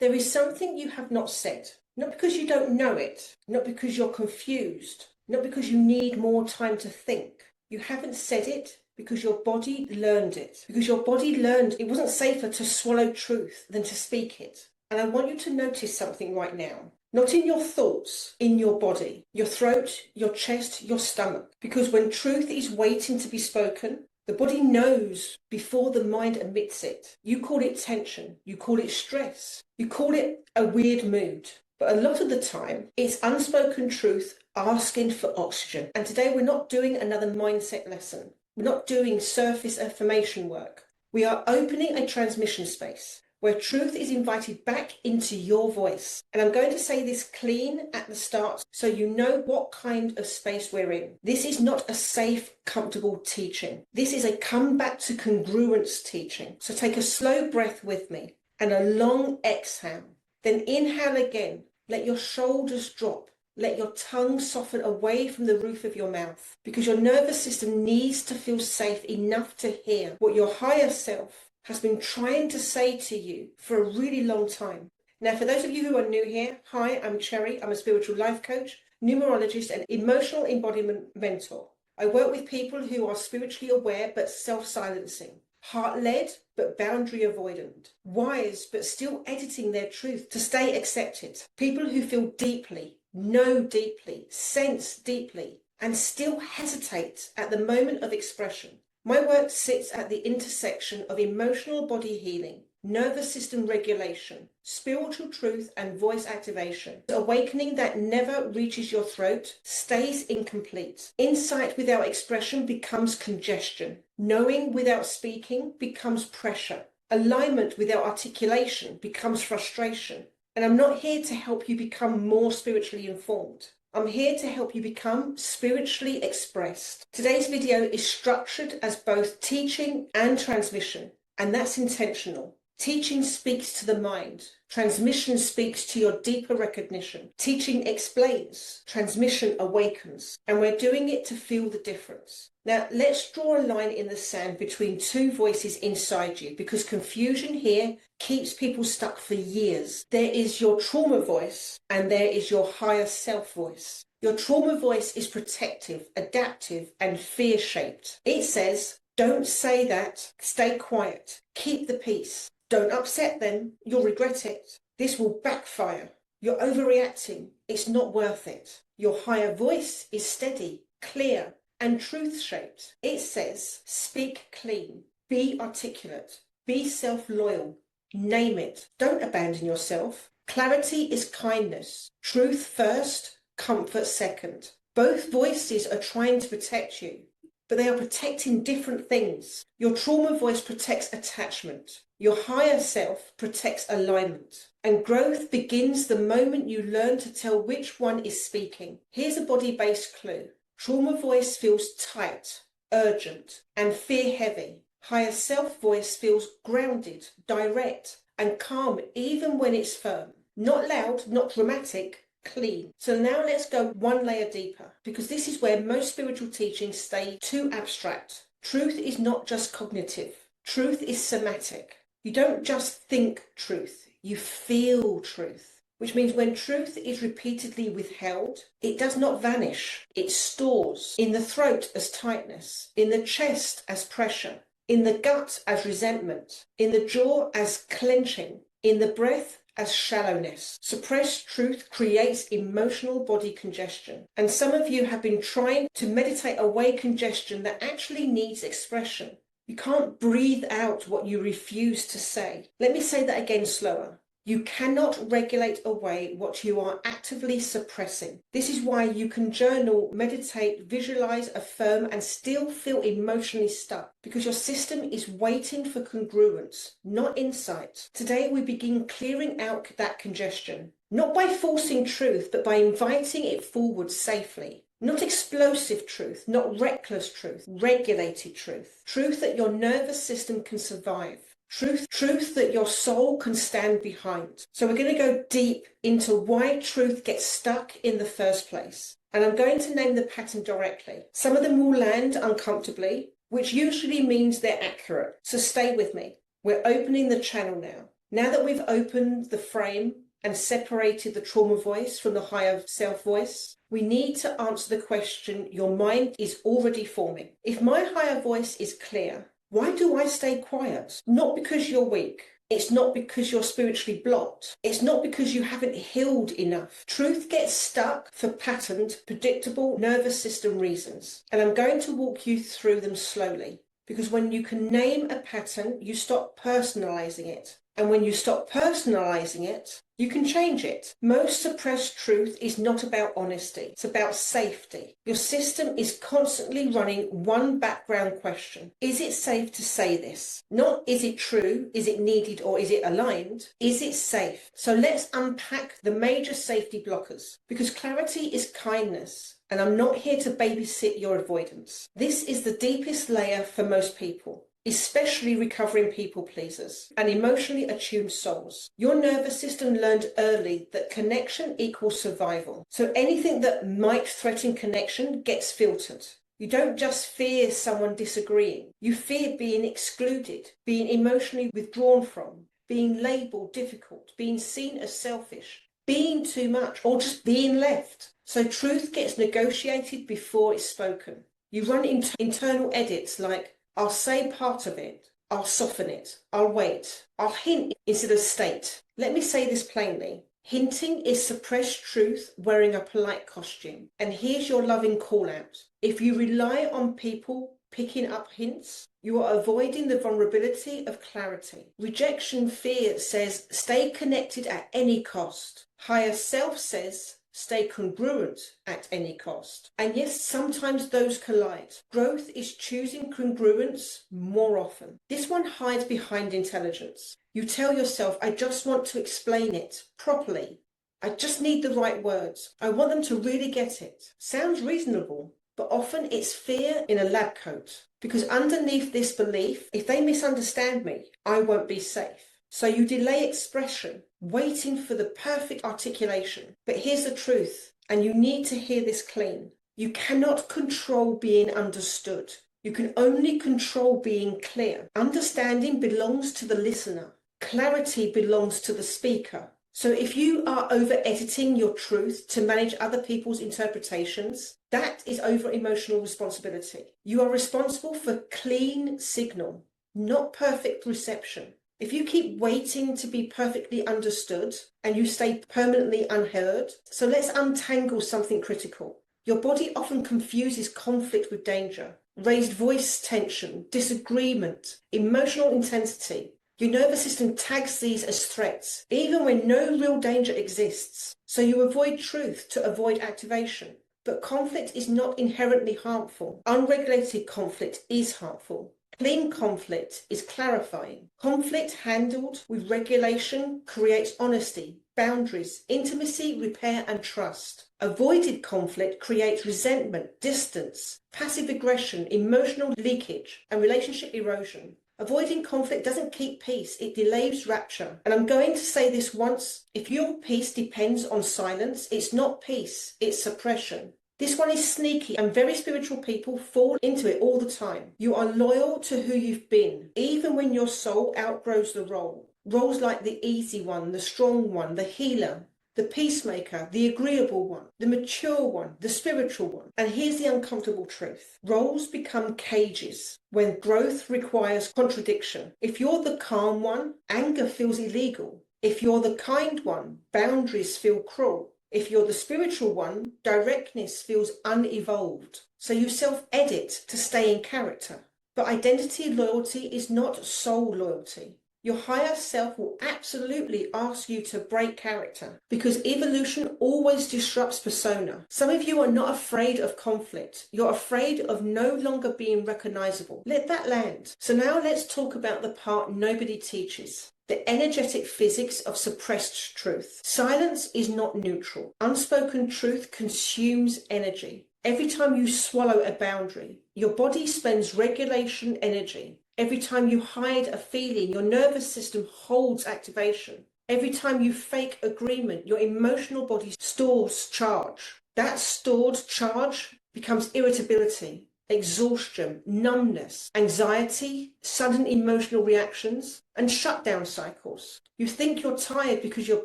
There is something you have not said, not because you don't know it, not because you're confused, not because you need more time to think. You haven't said it because your body learned it, because your body learned it wasn't safer to swallow truth than to speak it. And I want you to notice something right now. Not in your thoughts, in your body, your throat, your chest, your stomach. Because when truth is waiting to be spoken, the body knows before the mind admits it. You call it tension, you call it stress, you call it a weird mood. But a lot of the time, it's unspoken truth asking for oxygen. And today we're not doing another mindset lesson. We're not doing surface affirmation work. We are opening a transmission space where truth is invited back into your voice. And I'm going to say this clean at the start so you know what kind of space we're in. This is not a safe, comfortable teaching. This is a come back to congruence teaching. So take a slow breath with me and a long exhale. Then inhale again. Let your shoulders drop. Let your tongue soften away from the roof of your mouth, because your nervous system needs to feel safe enough to hear what your higher self has been trying to say to you for a really long time. Now, for those of you who are new here, hi, I'm Cherry. I'm a spiritual life coach, numerologist, and emotional embodiment mentor. I work with people who are spiritually aware but self-silencing, heart-led but boundary avoidant, wise but still editing their truth to stay accepted. People who feel deeply, know deeply, sense deeply, and still hesitate at the moment of expression. My work sits at the intersection of emotional body healing, nervous system regulation, spiritual truth, and voice activation. Awakening that never reaches your throat stays incomplete. Insight without expression becomes congestion. Knowing without speaking becomes pressure. Alignment without articulation becomes frustration. And I'm not here to help you become more spiritually informed. I'm here to help you become spiritually expressed. Today's video is structured as both teaching and transmission, and that's intentional. Teaching speaks to the mind. Transmission speaks to your deeper recognition. Teaching explains. Transmission awakens. And we're doing it to feel the difference. Now, let's draw a line in the sand between two voices inside you, because confusion here keeps people stuck for years. There is your trauma voice and there is your higher self voice. Your trauma voice is protective, adaptive, and fear-shaped. It says, don't say that, stay quiet, keep the peace. Don't upset them, you'll regret it. This will backfire. You're overreacting, it's not worth it. Your higher voice is steady, clear, and truth-shaped. It says, speak clean, be articulate, be self-loyal, name it. Don't abandon yourself. Clarity is kindness. Truth first, comfort second. Both voices are trying to protect you, but they are protecting different things. Your trauma voice protects attachment. Your higher self protects alignment. And growth begins the moment you learn to tell which one is speaking. Here's a body-based clue. Trauma voice feels tight, urgent, and fear-heavy. Higher self voice feels grounded, direct, and calm even when it's firm. Not loud, not dramatic, clean. So now let's go one layer deeper, because this is where most spiritual teachings stay too abstract. Truth is not just cognitive. Truth is somatic. You don't just think truth, you feel truth. Which means when truth is repeatedly withheld, it does not vanish. It stores in the throat as tightness, in the chest as pressure, in the gut as resentment, in the jaw as clenching, in the breath as shallowness. Suppressed truth creates emotional body congestion. And some of you have been trying to meditate away congestion that actually needs expression. You can't breathe out what you refuse to say. Let me say that again slower. You cannot regulate away what you are actively suppressing. This is why you can journal, meditate, visualize, affirm, and still feel emotionally stuck, because your system is waiting for congruence, not insight. Today we begin clearing out that congestion, not by forcing truth, but by inviting it forward safely. Not explosive truth, not reckless truth, regulated truth. Truth that your nervous system can survive. Truth that your soul can stand behind. So we're going to go deep into why truth gets stuck in the first place. And I'm going to name the pattern directly. Some of them will land uncomfortably, which usually means they're accurate. So stay with me. We're opening the channel now. Now that we've opened the frame and separated the trauma voice from the higher self voice, we need to answer the question your mind is already forming. If my higher voice is clear, why do I stay quiet? Not because you're weak. It's not because you're spiritually blocked. It's not because you haven't healed enough. Truth gets stuck for patterned, predictable nervous system reasons. And I'm going to walk you through them slowly. Because when you can name a pattern, you stop personalizing it. And when you stop personalizing it, you can change it. Most suppressed truth is not about honesty. It's about safety. Your system is constantly running one background question. Is it safe to say this? Not is it true, is it needed, or is it aligned? Is it safe? So let's unpack the major safety blockers. Because clarity is kindness. And I'm not here to babysit your avoidance. This is the deepest layer for most people, especially recovering people pleasers and emotionally attuned souls. Your nervous system learned early that connection equals survival. So anything that might threaten connection gets filtered. You don't just fear someone disagreeing. You fear being excluded, being emotionally withdrawn from, being labelled difficult, being seen as selfish, being too much, or just being left. So truth gets negotiated before it's spoken. You run into internal edits like, I'll say part of it, I'll soften it, I'll wait, I'll hint instead of state. Let me say this plainly. Hinting is suppressed truth wearing a polite costume. And here's your loving call out. If you rely on people picking up hints, you are avoiding the vulnerability of clarity. Rejection fear says, stay connected at any cost. Higher self says, stay congruent at any cost. And yes, sometimes those collide. Growth is choosing congruence more often. This one hides behind intelligence. You tell yourself, I just want to explain it properly. I just need the right words. I want them to really get it. Sounds reasonable, but often it's fear in a lab coat. Because underneath this belief, if they misunderstand me, I won't be safe. So you delay expression, waiting for the perfect articulation. But here's the truth, and you need to hear this clean. You cannot control being understood. You can only control being clear. Understanding belongs to the listener. Clarity belongs to the speaker. So if you are over-editing your truth to manage other people's interpretations, that is over-emotional responsibility. You are responsible for clean signal, not perfect reception. If you keep waiting to be perfectly understood and you stay permanently unheard, so let's untangle something critical. Your body often confuses conflict with danger, raised voice tension, disagreement, emotional intensity. Your nervous system tags these as threats, even when no real danger exists. So you avoid truth to avoid activation. But conflict is not inherently harmful. Unregulated conflict is harmful. Clean conflict is clarifying. Conflict handled with regulation creates honesty, boundaries, intimacy, repair, and trust. Avoided conflict creates resentment, distance, passive aggression, emotional leakage, and relationship erosion. Avoiding conflict doesn't keep peace, it delays rapture. And I'm going to say this once, if your peace depends on silence, it's not peace, it's suppression. This one is sneaky, and very spiritual people fall into it all the time. You are loyal to who you've been, even when your soul outgrows the role. Roles like the easy one, the strong one, the healer, the peacemaker, the agreeable one, the mature one, the spiritual one. And here's the uncomfortable truth. Roles become cages when growth requires contradiction. If you're the calm one, anger feels illegal. If you're the kind one, boundaries feel cruel. If you're the spiritual one, directness feels unevolved. So you self-edit to stay in character. But identity loyalty is not soul loyalty. Your higher self will absolutely ask you to break character because evolution always disrupts persona. Some of you are not afraid of conflict. You're afraid of no longer being recognizable. Let that land. So now let's talk about the part nobody teaches. The energetic physics of suppressed truth. Silence is not neutral. Unspoken truth consumes energy. Every time you swallow a boundary, your body spends regulation energy. Every time you hide a feeling, your nervous system holds activation. Every time you fake agreement, your emotional body stores charge. That stored charge becomes irritability. exhaustion, numbness, anxiety, sudden emotional reactions, and shutdown cycles. You think you're tired because you're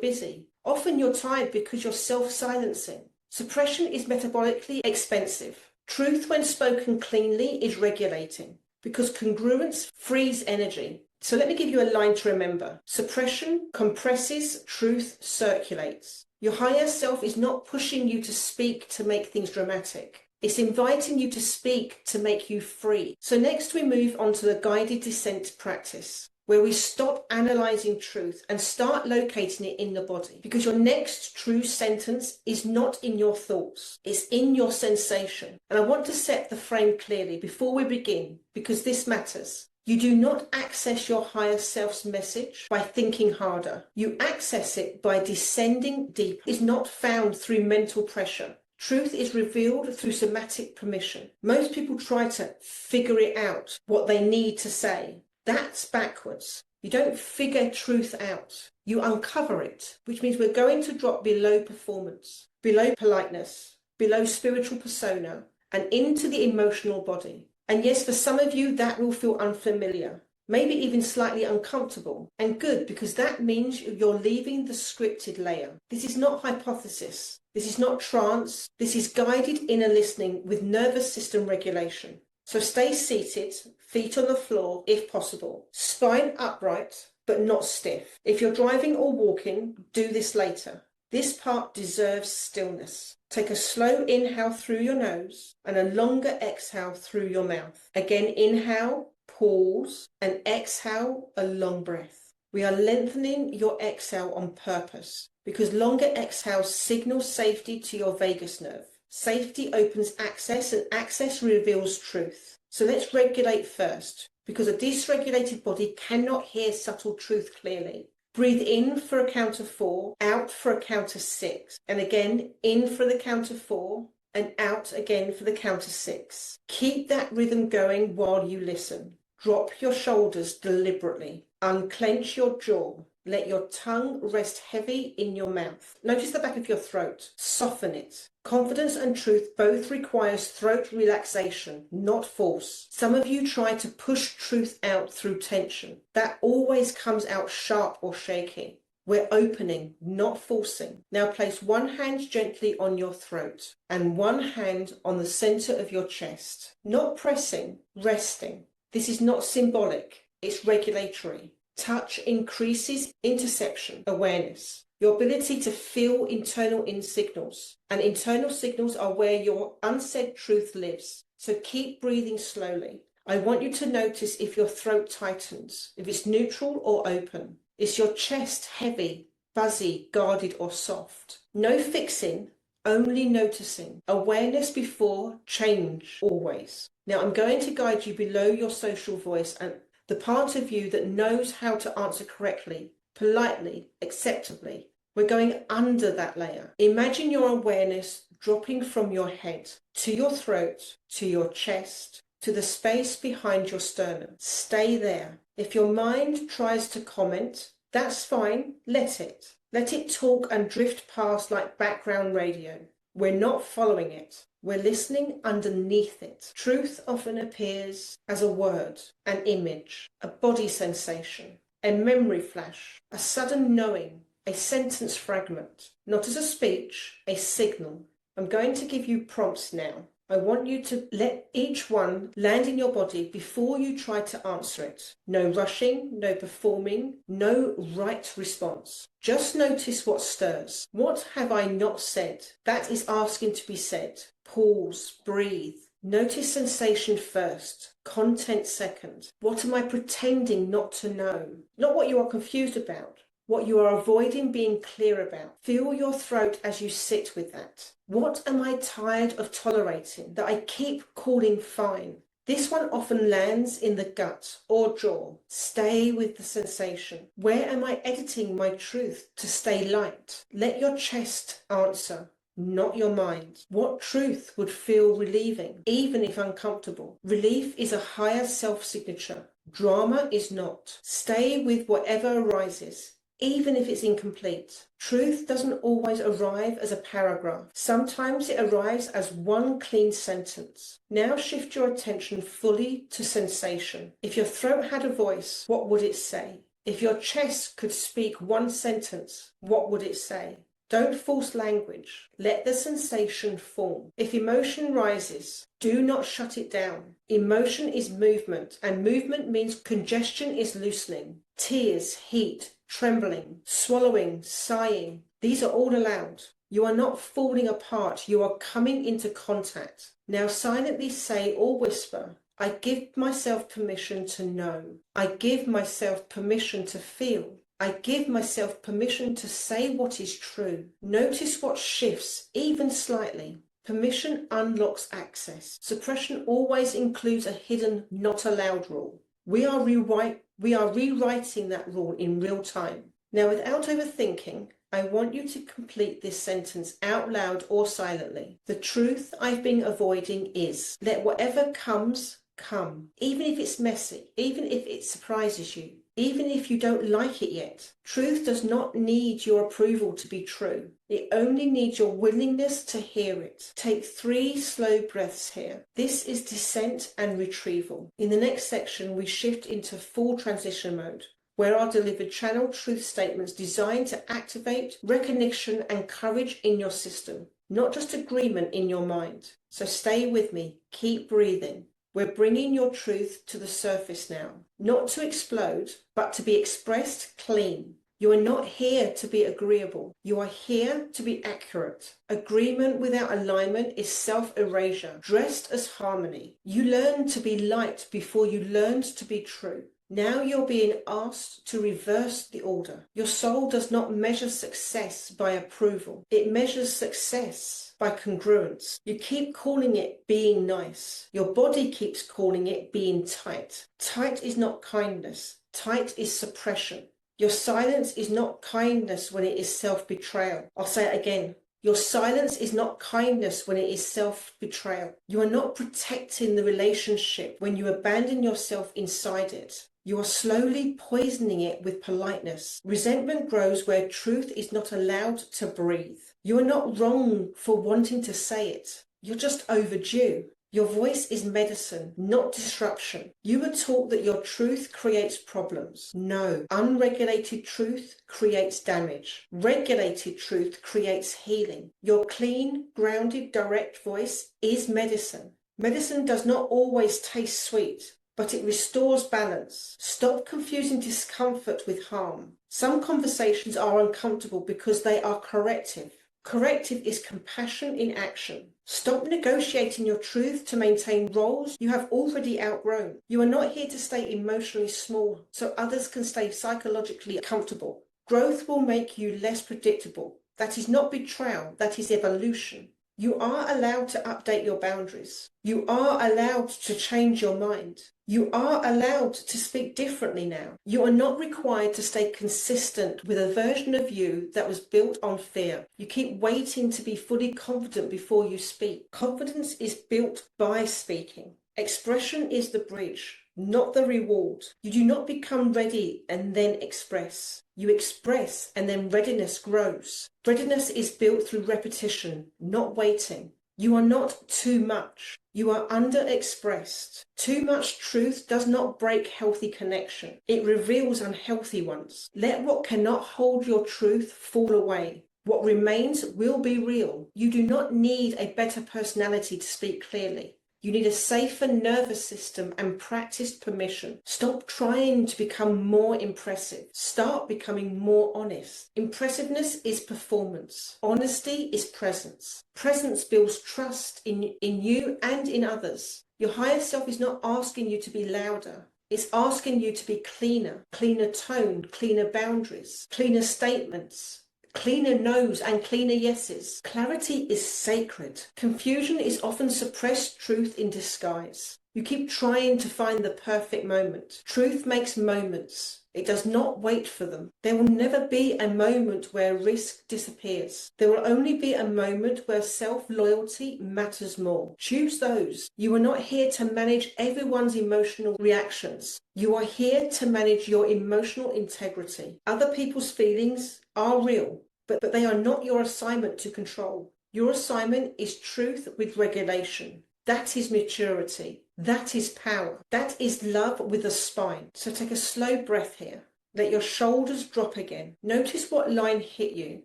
busy. Often you're tired because you're self-silencing. Suppression is metabolically expensive. Truth, when spoken cleanly, is regulating because congruence frees energy. So let me give you a line to remember. Suppression compresses, truth circulates. Your higher self is not pushing you to speak to make things dramatic. It's inviting you to speak to make you free. So next we move on to the guided descent practice, where we stop analyzing truth and start locating it in the body. Because your next true sentence is not in your thoughts, it's in your sensation. And I want to set the frame clearly before we begin, because this matters. You do not access your higher self's message by thinking harder. You access it by descending deeper. It is not found through mental pressure. Truth is revealed through somatic permission. Most people try to figure it out, what they need to say. That's backwards. You don't figure truth out. You uncover it, which means we're going to drop below performance, below politeness, below spiritual persona, and into the emotional body. And yes, for some of you, that will feel unfamiliar, maybe even slightly uncomfortable. And good, because that means you're leaving the scripted layer. This is not hypothesis. This is not trance. This is guided inner listening with nervous system regulation. So stay seated, feet on the floor if possible, spine upright but not stiff. If you're driving or walking, do this later. This part deserves stillness. Take a slow inhale through your nose and a longer exhale through your mouth. Again, inhale, pause, and exhale a long breath. We are lengthening your exhale on purpose because longer exhales signal safety to your vagus nerve. Safety opens access and access reveals truth. So let's regulate first, because a dysregulated body cannot hear subtle truth clearly. Breathe in for a count of 4, out for a count of 6, and again in for the count of 4, and out again for the count of 6. Keep that rhythm going while you listen. Drop your shoulders deliberately. Unclench your jaw. Let your tongue rest heavy in your mouth. Notice the back of your throat. Soften it. Confidence and truth both requires throat relaxation, not force. Some of you try to push truth out through tension. That always comes out sharp or shaky. We're opening, not forcing. Now place one hand gently on your throat and one hand on the center of your chest. Not pressing, resting. This is not symbolic, it's regulatory. Touch increases interception, awareness. Your ability to feel internal signals. And internal signals are where your unsaid truth lives. So keep breathing slowly. I want you to notice if your throat tightens, if it's neutral or open. Is your chest heavy, buzzy, guarded or soft? No fixing, only noticing. Awareness before, change always. Now I'm going to guide you below your social voice and the part of you that knows how to answer correctly, politely, acceptably. We're going under that layer. Imagine your awareness dropping from your head to your throat, to your chest, to the space behind your sternum. Stay there. If your mind tries to comment, that's fine. Let it. Let it talk and drift past like background radio. We're not following it. We're listening underneath it. Truth often appears as a word, an image, a body sensation, a memory flash, a sudden knowing, a sentence fragment, not as a speech, a signal. I'm going to give you prompts now. I want you to let each one land in your body before you try to answer it. No rushing, no performing, no right response. Just notice what stirs. What have I not said? That is asking to be said. Pause, breathe. Notice sensation first, content second. What am I pretending not to know? Not what you are confused about. What you are avoiding being clear about. Feel your throat as you sit with that. What am I tired of tolerating that I keep calling fine? This one often lands in the gut or jaw. Stay with the sensation. Where am I editing my truth to stay light? Let your chest answer, not your mind. What truth would feel relieving, even if uncomfortable? Relief is a higher self-signature. Drama is not. Stay with whatever arises. even if it's incomplete. Truth doesn't always arrive as a paragraph. Sometimes it arrives as one clean sentence. Now shift your attention fully to sensation. If your throat had a voice, what would it say? If your chest could speak one sentence, what would it say? Don't force language. Let the sensation form. If emotion rises, do not shut it down. Emotion is movement, and movement means congestion is loosening. Tears, heat, trembling, swallowing, sighing, these are all allowed. You are not falling apart. You are coming into contact. Now silently say or whisper, I give myself permission to know. I give myself permission to feel. I give myself permission to say what is true. Notice what shifts, even slightly. Permission unlocks access. Suppression always includes a hidden, not allowed rule. We are rewriting that rule in real time. Now, without overthinking, I want you to complete this sentence out loud or silently. The truth I've been avoiding is, let whatever comes, come. Even if it's messy, even if it surprises you, even if you don't like it yet. Truth does not need your approval to be true. It only needs your willingness to hear it. Take 3 slow breaths here. This is descent and retrieval. In the next section, we shift into full transition mode, where are delivered channel truth statements designed to activate recognition and courage in your system, not just agreement in your mind. So stay with me. Keep breathing. We're bringing your truth to the surface now, not to explode, but to be expressed clean. You are not here to be agreeable. You are here to be accurate. Agreement without alignment is self-erasure, dressed as harmony. You learned to be light before you learned to be true. Now you're being asked to reverse the order. Your soul does not measure success by approval. It measures success by congruence. You keep calling it being nice. Your body keeps calling it being tight. Tight is not kindness. Tight is suppression. Your silence is not kindness when it is self-betrayal. I'll say it again. Your silence is not kindness when it is self-betrayal. You are not protecting the relationship when you abandon yourself inside it. You are slowly poisoning it with politeness. Resentment grows where truth is not allowed to breathe. You are not wrong for wanting to say it. You're just overdue. Your voice is medicine, not disruption. You were taught that your truth creates problems. No, unregulated truth creates damage. Regulated truth creates healing. Your clean, grounded, direct voice is medicine. Medicine does not always taste sweet, but it restores balance. Stop confusing discomfort with harm. Some conversations are uncomfortable because they are corrective. Corrective is compassion in action. Stop negotiating your truth to maintain roles you have already outgrown. You are not here to stay emotionally small so others can stay psychologically comfortable. Growth will make you less predictable. That is not betrayal, that is evolution. You are allowed to update your boundaries. You are allowed to change your mind. You are allowed to speak differently now. You are not required to stay consistent with a version of you that was built on fear. You keep waiting to be fully confident before you speak. Confidence is built by speaking. Expression is the bridge, not the reward. You do not become ready and then express. You express and then readiness grows. Readiness is built through repetition, not waiting. You are not too much. You are underexpressed. Too much truth does not break healthy connection. It reveals unhealthy ones. Let what cannot hold your truth fall away. What remains will be real. You do not need a better personality to speak clearly. You need a safer nervous system and practiced permission. Stop trying to become more impressive. Start becoming more honest. Impressiveness is performance. Honesty is presence. Presence builds trust in you and in others. Your higher self is not asking you to be louder. It's asking you to be cleaner. Cleaner tone, cleaner boundaries, cleaner statements. Cleaner no's and cleaner yeses. Clarity is sacred. Confusion is often suppressed truth in disguise. You keep trying to find the perfect moment. Truth makes moments. It does not wait for them. There will never be a moment where risk disappears. There will only be a moment where self-loyalty matters more. Choose those. You are not here to manage everyone's emotional reactions. You are here to manage your emotional integrity. Other people's feelings are real, but they are not your assignment to control. Your assignment is truth with regulation. That is maturity. That is power. That is love with a spine. So take a slow breath here. Let your shoulders drop again. Notice what line hit you.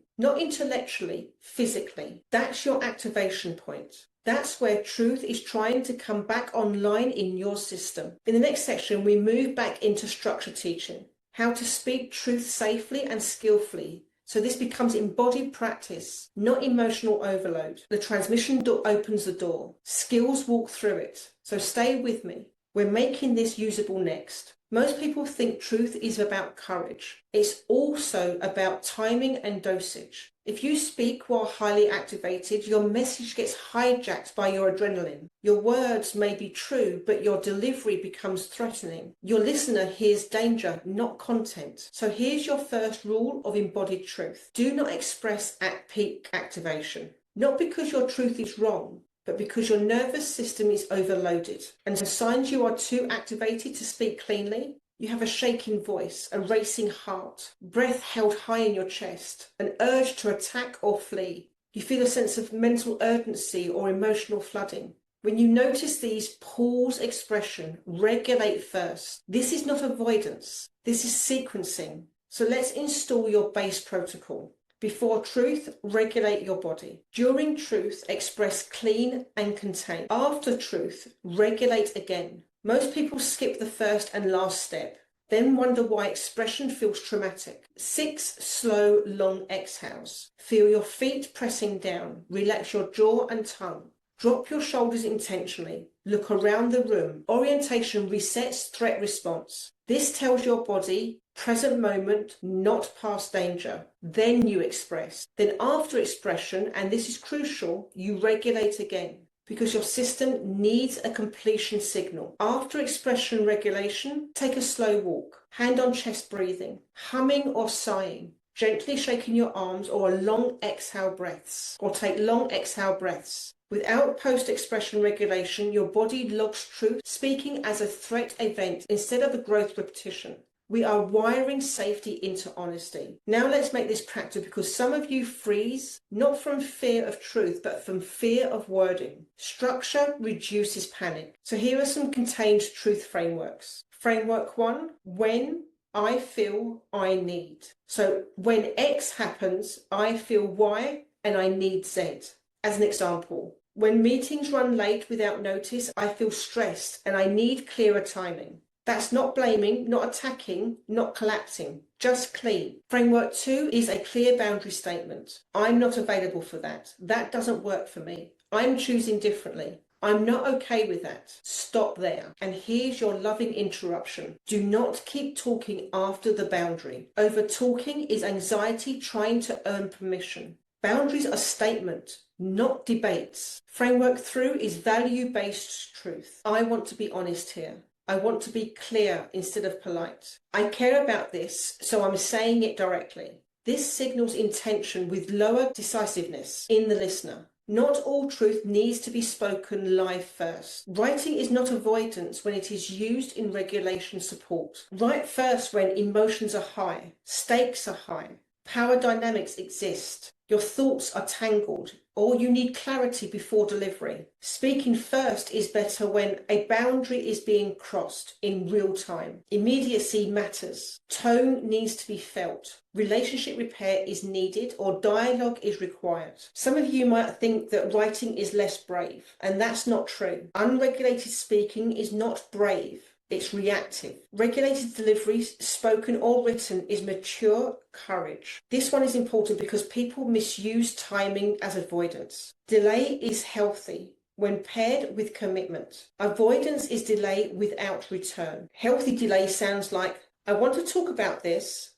Not intellectually, physically. That's your activation point. That's where truth is trying to come back online in your system. In the next section, we move back into structure teaching. How to speak truth safely and skillfully. So this becomes embodied practice, not emotional overload. The transmission door opens the door. Skills walk through it. So stay with me. We're making this usable next. Most people think truth is about courage. It's also about timing and dosage. If you speak while highly activated, your message gets hijacked by your adrenaline. Your words may be true, but your delivery becomes threatening. Your listener hears danger, not content. So here's your first rule of embodied truth. Do not express at peak activation. Not because your truth is wrong, but because your nervous system is overloaded. And signs you are too activated to speak cleanly. You have a shaking voice, a racing heart, breath held high in your chest, an urge to attack or flee. You feel a sense of mental urgency or emotional flooding. When you notice these, pause expression, regulate first. This is not avoidance. This is sequencing. So let's install your base protocol. Before truth, regulate your body. During truth, express clean and contain. After truth, regulate again. Most people skip the first and last step, then wonder why expression feels traumatic. 6 slow, long exhales. Feel your feet pressing down. Relax your jaw and tongue. Drop your shoulders intentionally. Look around the room. Orientation resets threat response. This tells your body, present moment, not past danger. Then you express. Then after expression, and this is crucial, you regulate again, because your system needs a completion signal. After expression regulation, take a slow walk. Hand on chest breathing, humming or sighing. Gently shaking your arms or long exhale breaths, or take long exhale breaths. Without post-expression regulation, your body logs truth, speaking as a threat event instead of a growth repetition. We are wiring safety into honesty. Now let's make this practical, because some of you freeze, not from fear of truth, but from fear of wording. Structure reduces panic. So here are some contained truth frameworks. Framework 1, when I feel I need. So when X happens, I feel Y and I need Z. As an example, when meetings run late without notice, I feel stressed and I need clearer timing. That's not blaming, not attacking, not collapsing, just clean. Framework 2 is a clear boundary statement. I'm not available for that. That doesn't work for me. I'm choosing differently. I'm not okay with that. Stop there. And here's your loving interruption. Do not keep talking after the boundary. Over talking is anxiety trying to earn permission. Boundaries are statement, not debates. Framework 3 is value-based truth. I want to be honest here. I want to be clear instead of polite. I care about this, so I'm saying it directly. This signals intention with lower decisiveness in the listener. Not all truth needs to be spoken live first. Writing is not avoidance when it is used in regulation support. Write first when emotions are high, stakes are high, power dynamics exist. Your thoughts are tangled, or you need clarity before delivery. Speaking first is better when a boundary is being crossed in real time. Immediacy matters. Tone needs to be felt. Relationship repair is needed, or dialogue is required. Some of you might think that writing is less brave, and that's not true. Unregulated speaking is not brave. It's reactive. Regulated delivery, spoken or written, is mature courage. This one is important because people misuse timing as avoidance. Delay is healthy when paired with commitment. Avoidance is delay without return. Healthy delay sounds like, I want to talk about this.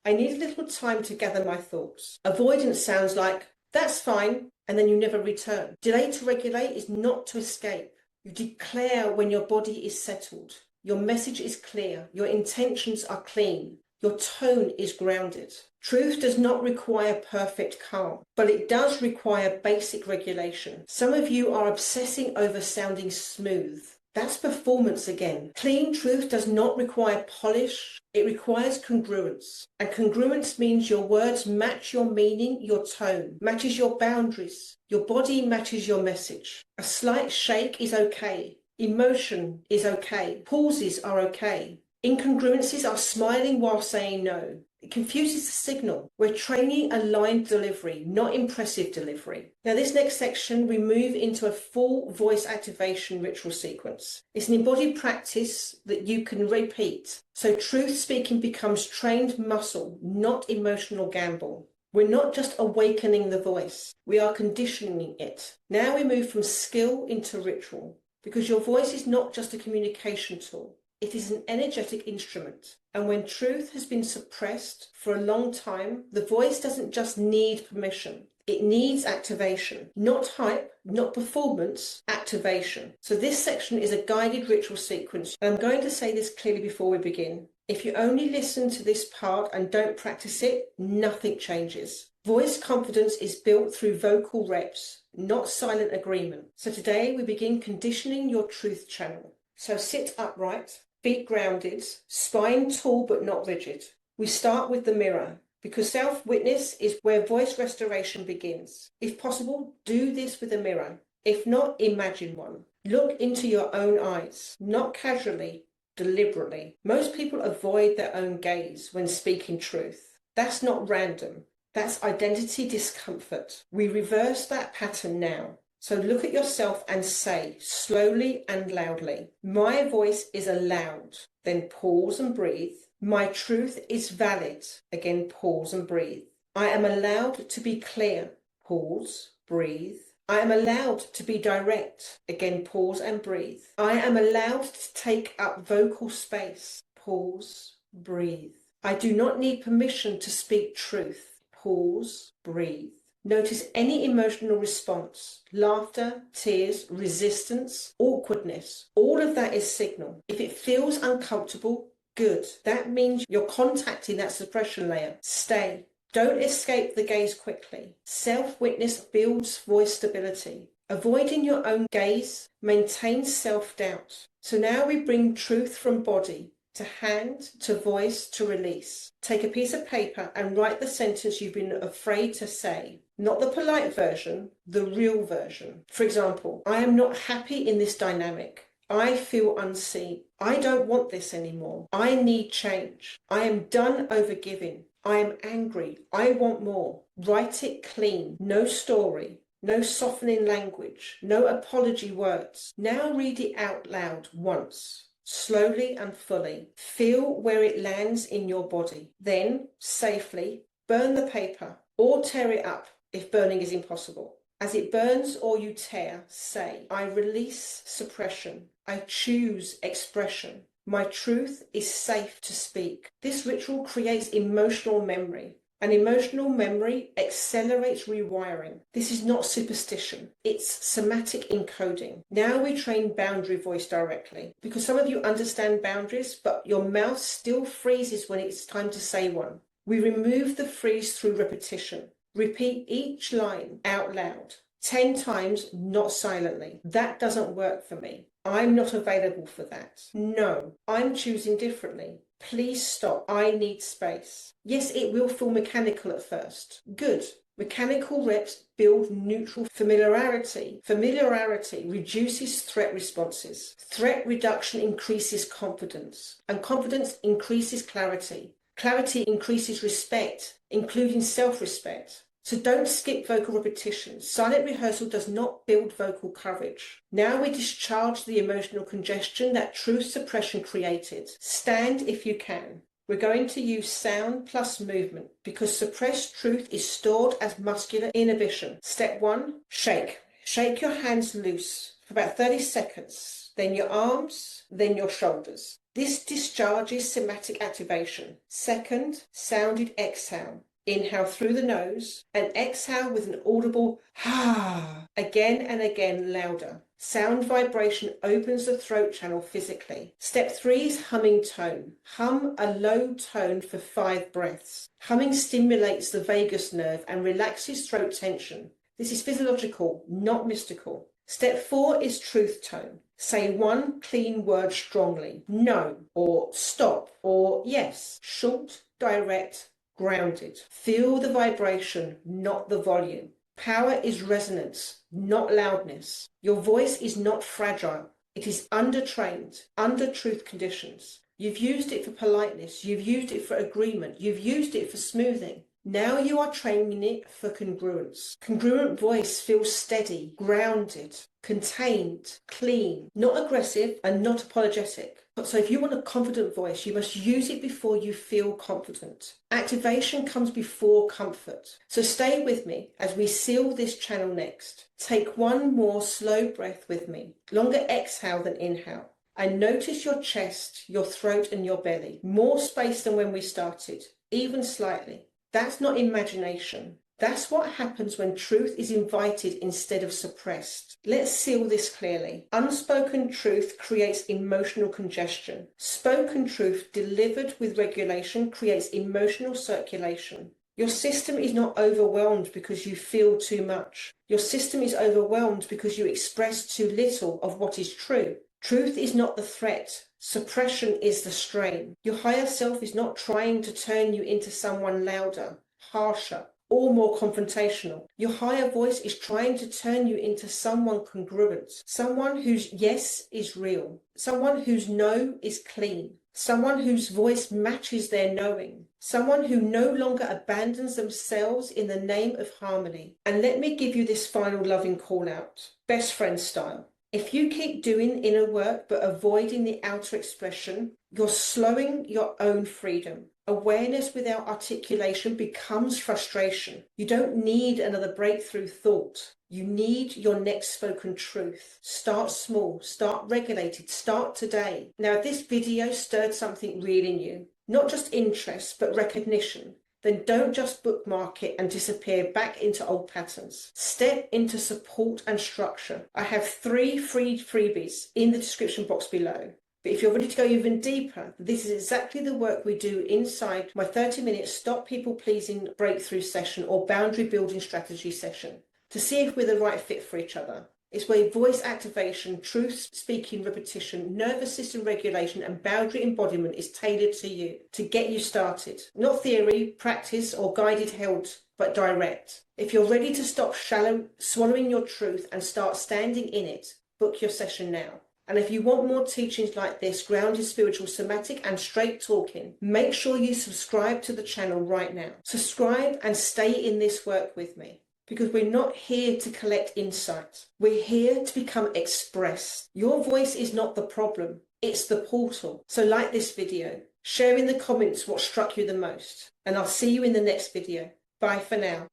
I need a little time to gather my thoughts. Avoidance sounds like, that's fine, and then you never return. Delay to regulate is not to escape. You declare when your body is settled. Your message is clear. Your intentions are clean. Your tone is grounded. Truth does not require perfect calm, but it does require basic regulation. Some of you are obsessing over sounding smooth. That's performance again. Clean truth does not require polish. It requires congruence. And congruence means your words match your meaning, your tone, matches your boundaries. Your body matches your message. A slight shake is okay. Emotion is okay. Pauses are okay. Incongruences are smiling while saying no. It confuses the signal. We're training aligned delivery, not impressive delivery. Now, this next section, we move into a full voice activation ritual sequence. It's an embodied practice that you can repeat. So truth speaking becomes trained muscle, not emotional gamble. We're not just awakening the voice. We are conditioning it. Now we move from skill into ritual, because your voice is not just a communication tool. It is an energetic instrument. And when truth has been suppressed for a long time, the voice doesn't just need permission. It needs activation. Not hype, not performance, activation. So this section is a guided ritual sequence. And I'm going to say this clearly before we begin. If you only listen to this part and don't practice it, nothing changes. Voice confidence is built through vocal reps, not silent agreement. So today we begin conditioning your truth channel. So sit upright, feet grounded, spine tall but not rigid. We start with the mirror, because self-witness is where voice restoration begins. If possible, do this with a mirror. If not, imagine one. Look into your own eyes, not casually, deliberately. Most people avoid their own gaze when speaking truth. That's not random. That's identity discomfort. We reverse that pattern now. So look at yourself and say, slowly and loudly, my voice is allowed. Then pause and breathe. My truth is valid. Again, pause and breathe. I am allowed to be clear. Pause, breathe. I am allowed to be direct. Again, pause and breathe. I am allowed to take up vocal space. Pause, breathe. I do not need permission to speak truth. Pause, breathe. Notice any emotional response, laughter, tears, resistance, awkwardness. All of that is signal. If it feels uncomfortable, good. That means you're contacting that suppression layer. Stay. Don't escape the gaze quickly. Self-witness builds voice stability. Avoiding your own gaze maintains self-doubt. So now we bring truth from body to hand, to voice, to release. Take a piece of paper and write the sentence you've been afraid to say. Not the polite version, the real version. For example, I am not happy in this dynamic. I feel unseen. I don't want this anymore. I need change. I am done overgiving. I am angry. I want more. Write it clean. No story. No softening language. No apology words. Now read it out loud once. Slowly and fully. Feel where it lands in your body. Then, safely, burn the paper or tear it up if burning is impossible. As it burns or you tear, say, I release suppression. I choose expression. My truth is safe to speak. This ritual creates emotional memory. And emotional memory accelerates rewiring. This is not superstition. It's somatic encoding. Now we train boundary voice directly. Because some of you understand boundaries, but your mouth still freezes when it's time to say one. We remove the freeze through repetition. Repeat each line out loud. 10 times, not silently. That doesn't work for me. I'm not available for that. No, I'm choosing differently. Please stop. I need space. Yes, it will feel mechanical at first. Good. Mechanical reps build neutral familiarity. Familiarity reduces threat responses. Threat reduction increases confidence. And confidence increases clarity. Clarity increases respect, including self-respect. So don't skip vocal repetition. Silent rehearsal does not build vocal courage. Now we discharge the emotional congestion that truth suppression created. Stand if you can. We're going to use sound plus movement because suppressed truth is stored as muscular inhibition. Step 1, shake. Shake your hands loose for about 30 seconds, then your arms, then your shoulders. This discharges somatic activation. Second, sounded exhale. Inhale through the nose and exhale with an audible ha, again and again louder. Sound vibration opens the throat channel physically. Step 3 is humming tone. Hum a low tone for 5 breaths. Humming stimulates the vagus nerve and relaxes throat tension. This is physiological, not mystical. Step 4 is truth tone. Say one clean word strongly. No, or stop, or yes. Short, direct, grounded. Feel the vibration, not the volume. Power is resonance, not loudness. Your voice is not fragile. It is undertrained, under truth conditions. You've used it for politeness. You've used it for agreement. You've used it for smoothing. Now you are training it for congruence. Congruent voice feels steady, grounded, contained, clean, not aggressive and not apologetic. So if you want a confident voice, you must use it before you feel confident. Activation comes before comfort. So stay with me as we seal this channel next. Take one more slow breath with me. Longer exhale than inhale. And notice your chest, your throat and your belly. More space than when we started, even slightly. That's not imagination. That's what happens when truth is invited instead of suppressed. Let's seal this clearly. Unspoken truth creates emotional congestion. Spoken truth delivered with regulation creates emotional circulation. Your system is not overwhelmed because you feel too much. Your system is overwhelmed because you express too little of what is true. Truth is not the threat. Suppression is the strain. Your higher self is not trying to turn you into someone louder, harsher, or more confrontational. Your higher voice is trying to turn you into someone congruent, someone whose yes is real, someone whose no is clean, someone whose voice matches their knowing, someone who no longer abandons themselves in the name of harmony. And let me give you this final loving call out, best friend style. If you keep doing inner work but avoiding the outer expression, you're slowing your own freedom. Awareness without articulation becomes frustration. You don't need another breakthrough thought. You need your next spoken truth. Start small, start regulated, start today. Now, if this video stirred something real in you, not just interest, but recognition, then don't just bookmark it and disappear back into old patterns. Step into support and structure. I have 3 free freebies in the description box below. But if you're ready to go even deeper, this is exactly the work we do inside my 30-minute Stop People Pleasing breakthrough session or boundary building strategy session to see if we're the right fit for each other. It's where voice activation, truth speaking repetition, nervous system regulation and boundary embodiment is tailored to you to get you started. Not theory, practice or guided held, but direct. If you're ready to stop swallowing your truth and start standing in it, book your session now. And if you want more teachings like this, grounded, spiritual, somatic and straight talking, make sure you subscribe to the channel right now. Subscribe and stay in this work with me. Because we're not here to collect insight. We're here to become expressed. Your voice is not the problem. It's the portal. So like this video, share in the comments what struck you the most. And I'll see you in the next video. Bye for now.